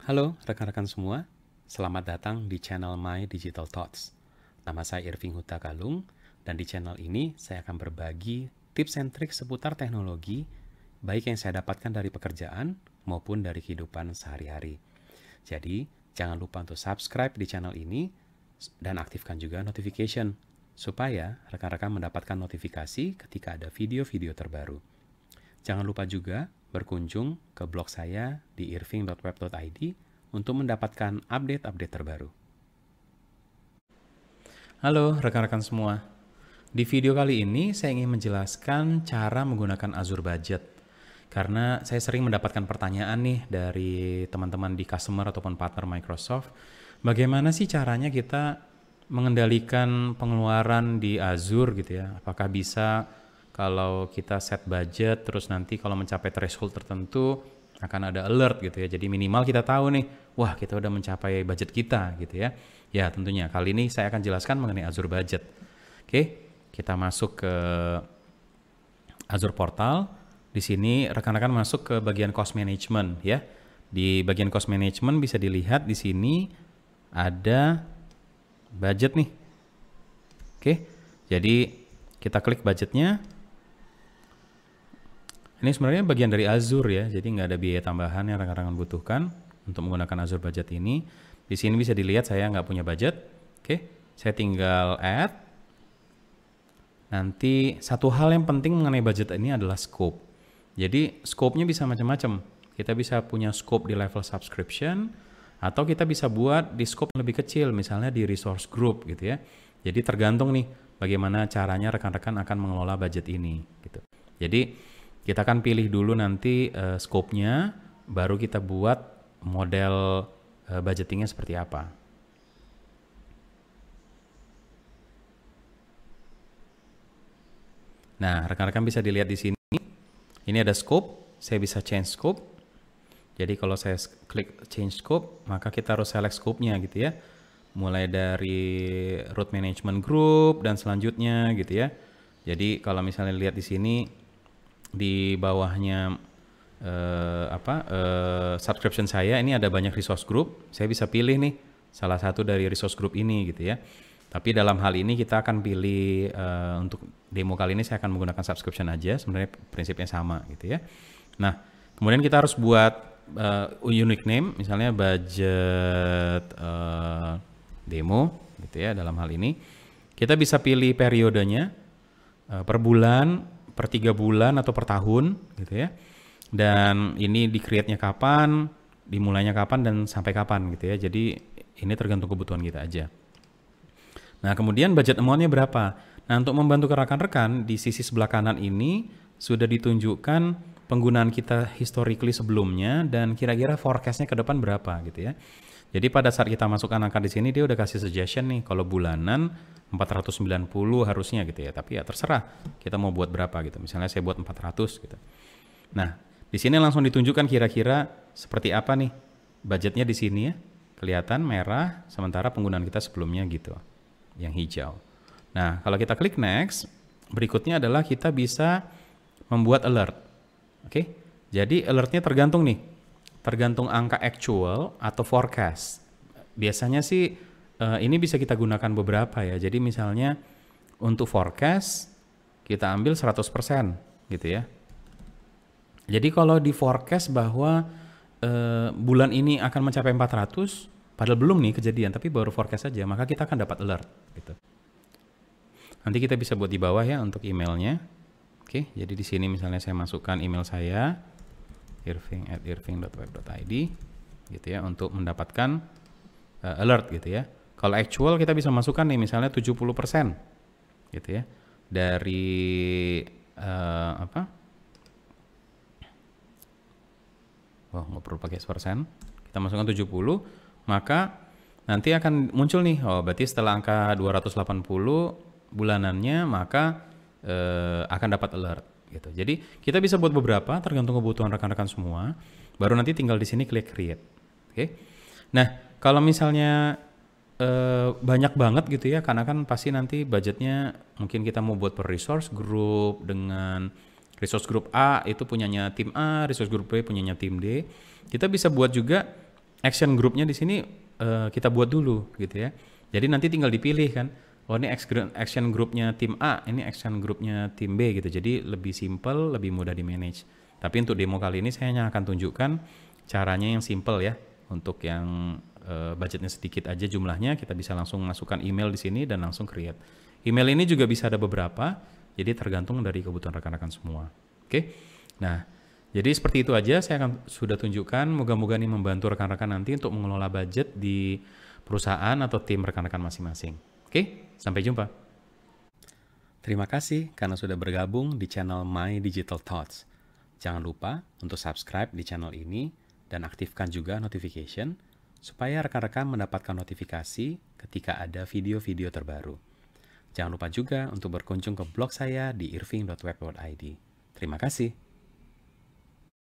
Halo rekan-rekan semua, selamat datang di channel My Digital Thoughts. Nama saya Irving Huta Galung, dan di channel ini saya akan berbagi tips and trik seputar teknologi, baik yang saya dapatkan dari pekerjaan maupun dari kehidupan sehari-hari. Jadi, jangan lupa untuk subscribe di channel ini dan aktifkan juga notification, supaya rekan-rekan mendapatkan notifikasi ketika ada video-video terbaru. Jangan lupa juga berkunjung ke blog saya di irving.web.id untuk mendapatkan update-update terbaru. Halo rekan-rekan semua. Di video kali ini saya ingin menjelaskan cara menggunakan Azure Budget. Karena saya sering mendapatkan pertanyaan nih dari teman-teman di customer ataupun partner Microsoft, bagaimana sih caranya kita mengendalikan pengeluaran di Azure gitu ya? Apakah bisa kalau kita set budget, terus nanti kalau mencapai threshold tertentu akan ada alert gitu ya. Jadi minimal kita tahu nih, wah kita udah mencapai budget kita gitu ya. Ya tentunya kali ini saya akan jelaskan mengenai Azure Budget. Oke, kita masuk ke Azure Portal. Di sini rekan-rekan masuk ke bagian Cost Management ya. Di bagian Cost Management bisa dilihat di sini ada budget nih. Oke, jadi kita klik budgetnya. Ini sebenarnya bagian dari Azure ya, jadi nggak ada biaya tambahan yang rekan-rekan butuhkan untuk menggunakan Azure Budget ini. Di sini bisa dilihat saya nggak punya budget. Oke, saya tinggal add. Nanti satu hal yang penting mengenai budget ini adalah scope. Jadi scope-nya bisa macam-macam. Kita bisa punya scope di level subscription, atau kita bisa buat di scope yang lebih kecil, misalnya di resource group gitu ya. Jadi tergantung nih bagaimana caranya rekan-rekan akan mengelola budget ini gitu. Jadi kita akan pilih dulu nanti scope-nya, baru kita buat model budgetingnya seperti apa. Nah, rekan-rekan bisa dilihat di sini. Ini ada scope, saya bisa change scope. Jadi kalau saya klik change scope, maka kita harus select scope-nya gitu ya. Mulai dari root management group dan selanjutnya gitu ya. Jadi kalau misalnya lihat di sini, di bawahnya subscription saya ini ada banyak resource group. Saya bisa pilih nih salah satu dari resource group ini gitu ya. Tapi dalam hal ini kita akan pilih untuk demo kali ini saya akan menggunakan subscription aja. Sebenarnya prinsipnya sama gitu ya. Nah, kemudian kita harus buat unique name, misalnya budget demo gitu ya. Dalam hal ini kita bisa pilih periodenya per bulan, per 3 bulan atau per tahun gitu ya. Dan ini di create-nya kapan, dimulainya kapan, dan sampai kapan gitu ya. Jadi ini tergantung kebutuhan kita aja. Nah, kemudian budget amount-nya berapa? Nah, untuk membantu rekan-rekan di sisi sebelah kanan ini sudah ditunjukkan penggunaan kita historically sebelumnya dan kira-kira forecast-nya ke depan berapa gitu ya. Jadi pada saat kita masukkan angka di sini, dia udah kasih suggestion nih, kalau bulanan 490 harusnya gitu ya. Tapi ya terserah kita mau buat berapa gitu. Misalnya saya buat 400 gitu. Nah, di sini langsung ditunjukkan kira-kira seperti apa nih budgetnya di sini ya. Kelihatan merah, sementara penggunaan kita sebelumnya gitu, yang hijau. Nah, kalau kita klik next, berikutnya adalah kita bisa membuat alert. Oke, jadi alertnya tergantung nih, tergantung angka actual atau forecast. Biasanya sih ini bisa kita gunakan beberapa ya. Jadi misalnya untuk forecast kita ambil 100% gitu ya. Jadi kalau di forecast bahwa bulan ini akan mencapai 400, padahal belum nih kejadian, tapi baru forecast saja, maka kita akan dapat alert gitu. Nanti kita bisa buat di bawah ya untuk emailnya. Oke, jadi di sini misalnya saya masukkan email saya irving@irving.web.id gitu ya, untuk mendapatkan alert gitu ya. Kalau actual kita bisa masukkan nih misalnya 70% gitu ya. Dari nggak perlu pakai persen. Kita masukkan 70, maka nanti akan muncul nih, berarti setelah angka 280 bulanannya, maka akan dapat alert gitu. Jadi kita bisa buat beberapa tergantung kebutuhan rekan-rekan semua. Baru nanti tinggal di sini klik create. Oke. Nah, kalau misalnya banyak banget gitu ya, karena kan pasti nanti budgetnya mungkin kita mau buat per resource group, dengan resource group A itu punyanya tim A, resource group B punyanya tim D. Kita bisa buat juga action grupnya di sini kita buat dulu gitu ya. Jadi nanti tinggal dipilih kan, oh ini action grupnya tim A, ini action grupnya tim B gitu. Jadi lebih simple, lebih mudah di manage. Tapi untuk demo kali ini saya hanya akan tunjukkan caranya yang simple ya. Untuk yang budgetnya sedikit aja jumlahnya, kita bisa langsung masukkan email di sini dan langsung create. Email ini juga bisa ada beberapa, jadi tergantung dari kebutuhan rekan-rekan semua. Oke, nah jadi seperti itu aja saya akan sudah tunjukkan. Moga-moga ini membantu rekan-rekan nanti untuk mengelola budget di perusahaan atau tim rekan-rekan masing-masing. Oke, sampai jumpa. Terima kasih karena sudah bergabung di channel My Digital Thoughts. Jangan lupa untuk subscribe di channel ini dan aktifkan juga notification supaya rekan-rekan mendapatkan notifikasi ketika ada video-video terbaru. Jangan lupa juga untuk berkunjung ke blog saya di irving.web.id. Terima kasih.